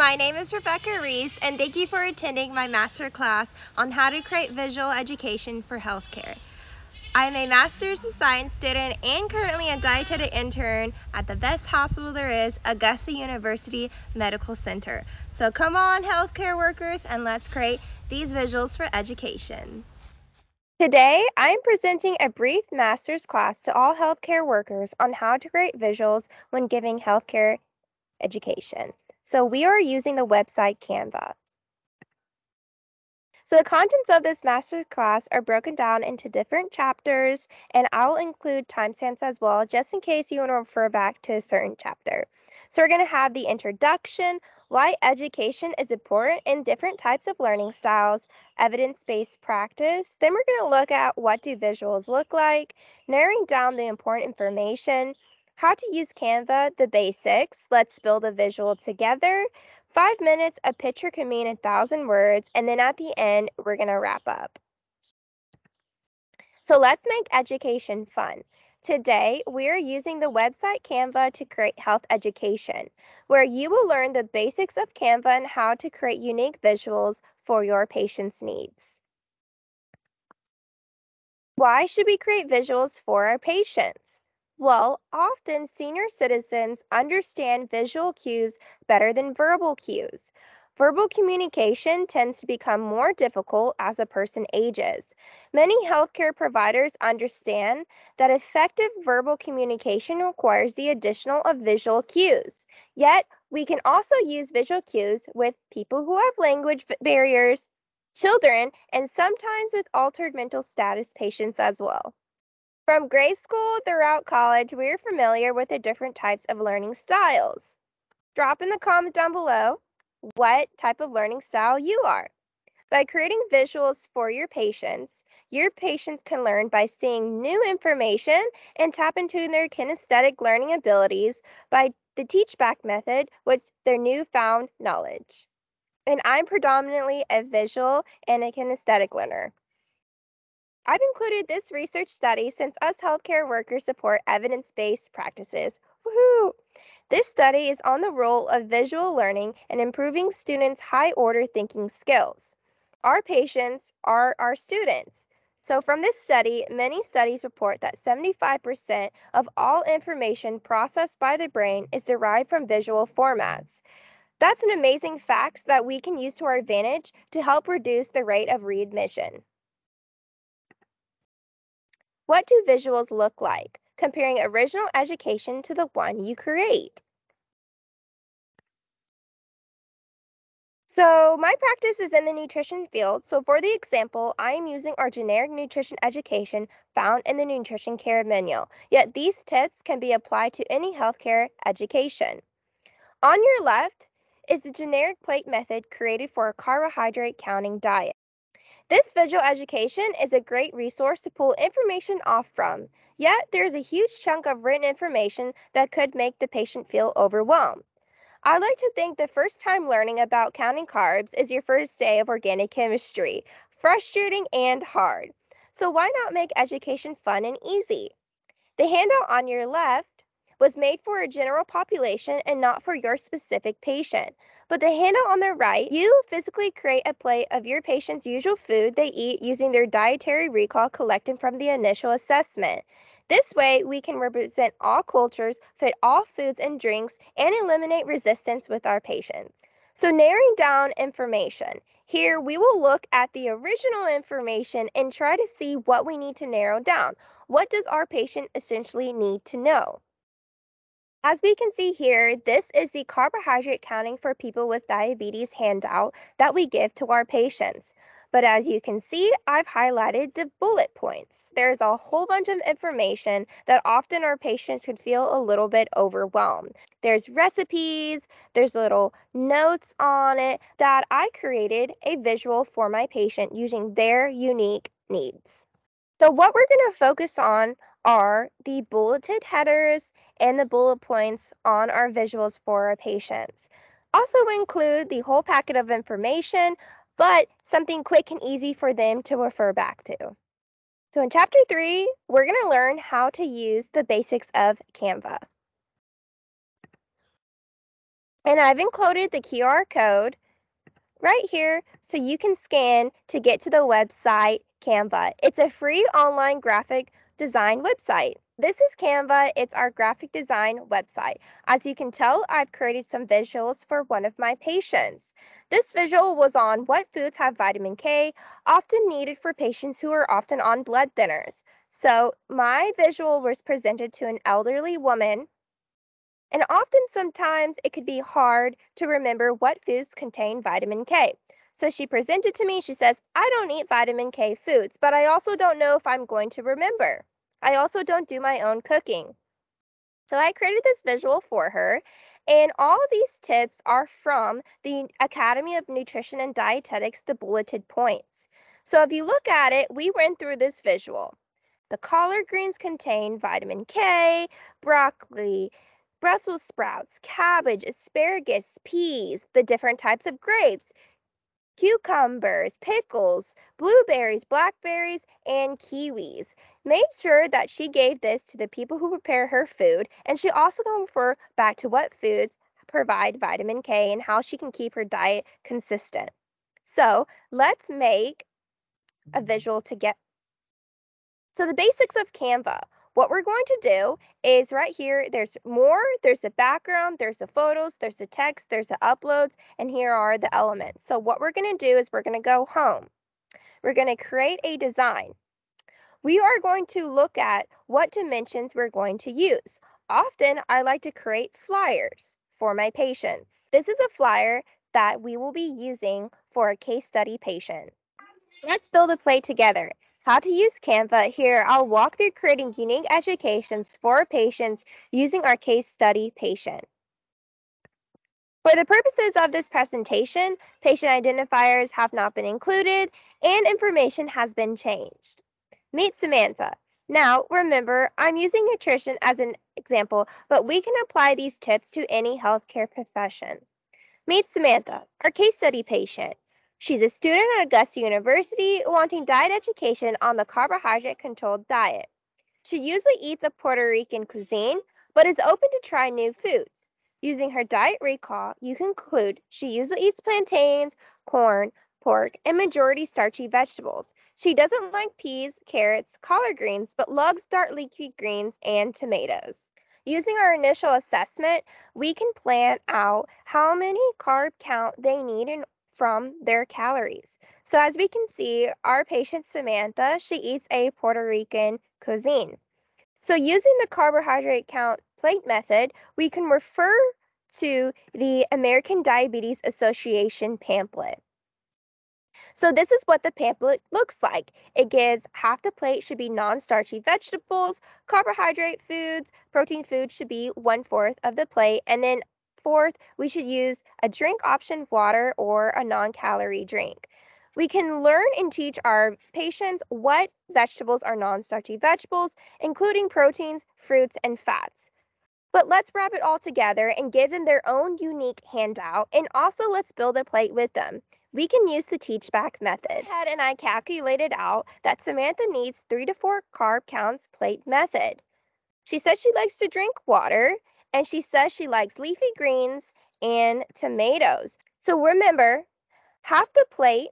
My name is Rebecca Reese, and thank you for attending my masterclass on how to create visual education for healthcare. I'm a Master's of Science student and currently a Dietetic Intern at the best hospital there is, Augusta University Medical Center. So come on, healthcare workers, and let's create these visuals for education. Today, I'm presenting a brief master's class to all healthcare workers on how to create visuals when giving healthcare education. So we are using the website Canva. So the contents of this master class are broken down into different chapters, and I'll include timestamps as well, just in case you want to refer back to a certain chapter. So we're going to have the introduction, why education is important in different types of learning styles, evidence-based practice. Then we're going to look at what do visuals look like, narrowing down the important information, how to use Canva, the basics, let's build a visual together, 5 minutes, a picture can mean 1,000 words, and then at the end, we're going to wrap up. So let's make education fun. Today, we're using the website Canva to create health education, where you will learn the basics of Canva and how to create unique visuals for your patients' needs. Why should we create visuals for our patients? Well, often senior citizens understand visual cues better than verbal cues. Verbal communication tends to become more difficult as a person ages. Many healthcare providers understand that effective verbal communication requires the addition of visual cues. Yet, we can also use visual cues with people who have language barriers, children, and sometimes with altered mental status patients as well. From grade school throughout college, we're familiar with the different types of learning styles. Drop in the comments down below what type of learning style you are. By creating visuals for your patients can learn by seeing new information and tap into their kinesthetic learning abilities by the teach-back method with their newfound knowledge. And I'm predominantly a visual and a kinesthetic learner. I've included this research study since us healthcare workers support evidence-based practices. Woohoo! This study is on the role of visual learning in improving students' high-order thinking skills. Our patients are our students. So from this study, many studies report that 75% of all information processed by the brain is derived from visual formats. That's an amazing fact that we can use to our advantage to help reduce the rate of readmission. What do visuals look like? Comparing original education to the one you create. So my practice is in the nutrition field. So for the example, I am using our generic nutrition education found in the nutrition care manual. Yet these tips can be applied to any healthcare education. On your left is the generic plate method created for a carbohydrate counting diet. This visual education is a great resource to pull information off from, yet there's a huge chunk of written information that could make the patient feel overwhelmed. I like to think the first time learning about counting carbs is your first day of organic chemistry, frustrating and hard. So why not make education fun and easy? The handout on your left was made for a general population and not for your specific patient. But the handout on the right, you physically create a plate of your patient's usual food they eat using their dietary recall collected from the initial assessment. This way, we can represent all cultures, fit all foods and drinks, and eliminate resistance with our patients. So narrowing down information. Here, we will look at the original information and try to see what we need to narrow down. What does our patient essentially need to know? As we can see here, this is the carbohydrate counting for people with diabetes handout that we give to our patients. But as you can see, I've highlighted the bullet points. There's a whole bunch of information that often our patients could feel a little bit overwhelmed. There's recipes, there's little notes on it that I created a visual for my patient using their unique needs. So what we're going to focus on are the bulleted headers and the bullet points on our visuals for our patients. Also include the whole packet of information, but something quick and easy for them to refer back to. So in Chapter 3, we're going to learn how to use the basics of Canva. And I've included the QR code right here so you can scan to get to the website Canva. It's a free online graphic design website. This is Canva. It's our graphic design website. As you can tell, I've created some visuals for one of my patients. This visual was on what foods have vitamin K, often needed for patients who are often on blood thinners. So my visual was presented to an elderly woman, and often sometimes it could be hard to remember what foods contain vitamin K. So she presented to me, she says, I don't eat vitamin K foods, but I also don't know if I'm going to remember. I also don't do my own cooking. So I created this visual for her, and all of these tips are from the Academy of Nutrition and Dietetics, the bulleted points. So if you look at it, we went through this visual. The collard greens contain vitamin K, broccoli, Brussels sprouts, cabbage, asparagus, peas, the different types of grapes, cucumbers, pickles, blueberries, blackberries, and kiwis. Made sure that she gave this to the people who prepare her food, and she also can refer back to what foods provide vitamin K and how she can keep her diet consistent. So let's make a visual together. So the basics of Canva. What we're going to do is right here, there's more, there's the background, there's the photos, there's the text, there's the uploads, and here are the elements. So what we're going to do is we're going to go home. We're going to create a design. We are going to look at what dimensions we're going to use. Often I like to create flyers for my patients. This is a flyer that we will be using for a case study patient. Let's build a plate together. How to use Canva. Here, I'll walk through creating unique educations for patients using our case study patient. For the purposes of this presentation, patient identifiers have not been included and information has been changed. Meet Samantha. Now, remember, I'm using nutrition as an example, but we can apply these tips to any healthcare profession. Meet Samantha, our case study patient. She's a student at Augusta University wanting diet education on the carbohydrate-controlled diet. She usually eats a Puerto Rican cuisine, but is open to try new foods. Using her diet recall, you conclude she usually eats plantains, corn, pork, and majority starchy vegetables. She doesn't like peas, carrots, collard greens, but loves dark leafy greens and tomatoes. Using our initial assessment, we can plan out how many carb count they need from their calories. So as we can see, our patient Samantha, she eats a Puerto Rican cuisine. So using the carbohydrate count plate method, we can refer to the American Diabetes Association pamphlet. So this is what the pamphlet looks like. It gives half the plate should be non-starchy vegetables, carbohydrate foods, protein foods should be 1/4 of the plate, and then fourth, we should use a drink option, water or a non-calorie drink. We can learn and teach our patients what vegetables are non-starchy vegetables, including proteins, fruits, and fats. But let's wrap it all together and give them their own unique handout, and also let's build a plate with them. We can use the teach back method. And I calculated out that Samantha needs 3 to 4 carb counts plate method. She says she likes to drink water, and she says she likes leafy greens and tomatoes. So remember, half the plate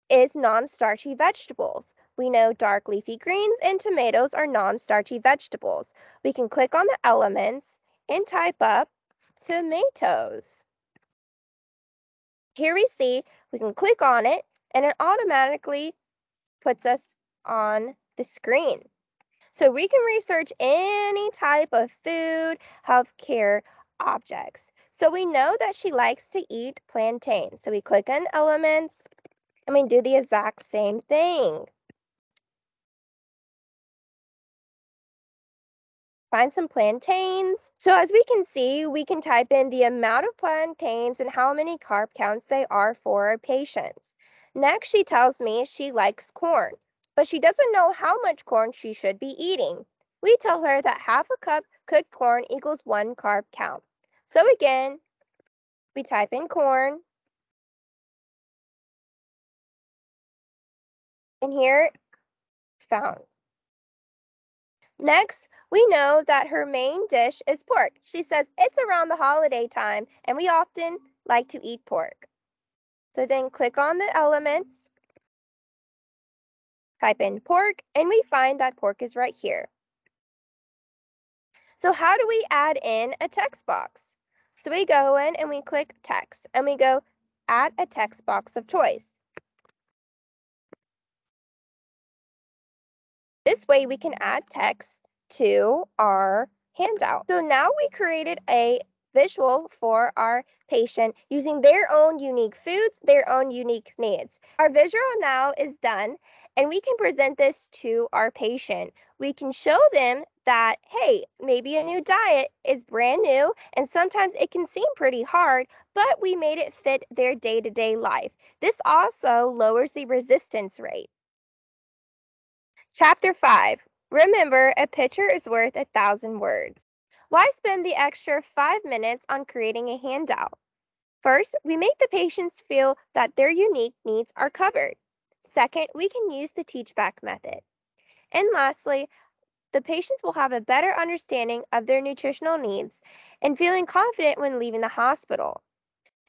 is non-starchy vegetables. We know dark leafy greens and tomatoes are non-starchy vegetables. We can click on the elements and type up tomatoes. Here we see we can click on it and it automatically puts us on the screen. So we can research any type of food, healthcare objects. So we know that she likes to eat plantains. So we click on elements and we do the exact same thing. Find some plantains. So as we can see, we can type in the amount of plantains and how many carb counts they are for our patients. Next, she tells me she likes corn, but she doesn't know how much corn she should be eating. We tell her that half a cup cooked corn equals 1 carb count. So again, we type in corn, and here it's found. Next, we know that her main dish is pork. She says it's around the holiday time and we often like to eat pork. So then click on the elements, type in pork, and we find that pork is right here. So how do we add in a text box? So we go in and we click text and we go add a text box of choice. This way we can add text to our handout. So now we created a visual for our patient using their own unique foods, their own unique needs. Our visual now is done and we can present this to our patient. We can show them that, hey, maybe a new diet is brand new and sometimes it can seem pretty hard, but we made it fit their day-to-day life. This also lowers the resistance rate. Chapter 5. Remember, a picture is worth 1,000 words. Why spend the extra 5 minutes on creating a handout? First, we make the patients feel that their unique needs are covered. Second, we can use the teach-back method. And lastly, the patients will have a better understanding of their nutritional needs and feeling confident when leaving the hospital.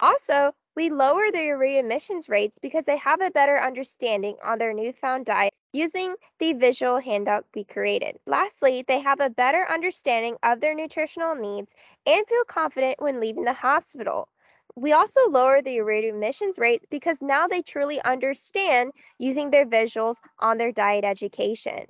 Also, we lower their readmissions rates because they have a better understanding on their newfound diet using the visual handout we created. Lastly, they have a better understanding of their nutritional needs and feel confident when leaving the hospital. We also lower the readmissions rate because now they truly understand using their visuals on their diet education.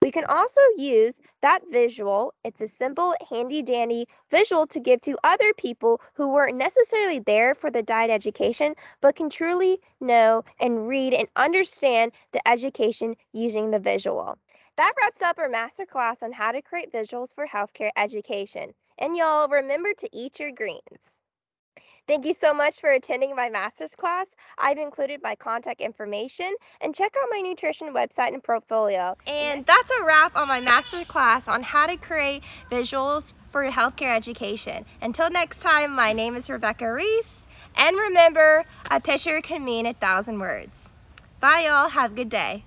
We can also use that visual. It's a simple, handy-dandy visual to give to other people who weren't necessarily there for the diet education, but can truly know and read and understand the education using the visual. That wraps up our masterclass on how to create visuals for healthcare education. And y'all, remember to eat your greens. Thank you so much for attending my master's class. I've included my contact information and check out my nutrition website and portfolio. And that's a wrap on my master's class on how to create visuals for healthcare education. Until next time, my name is Rebecca Reese. And remember, a picture can mean 1,000 words. Bye y'all, have a good day.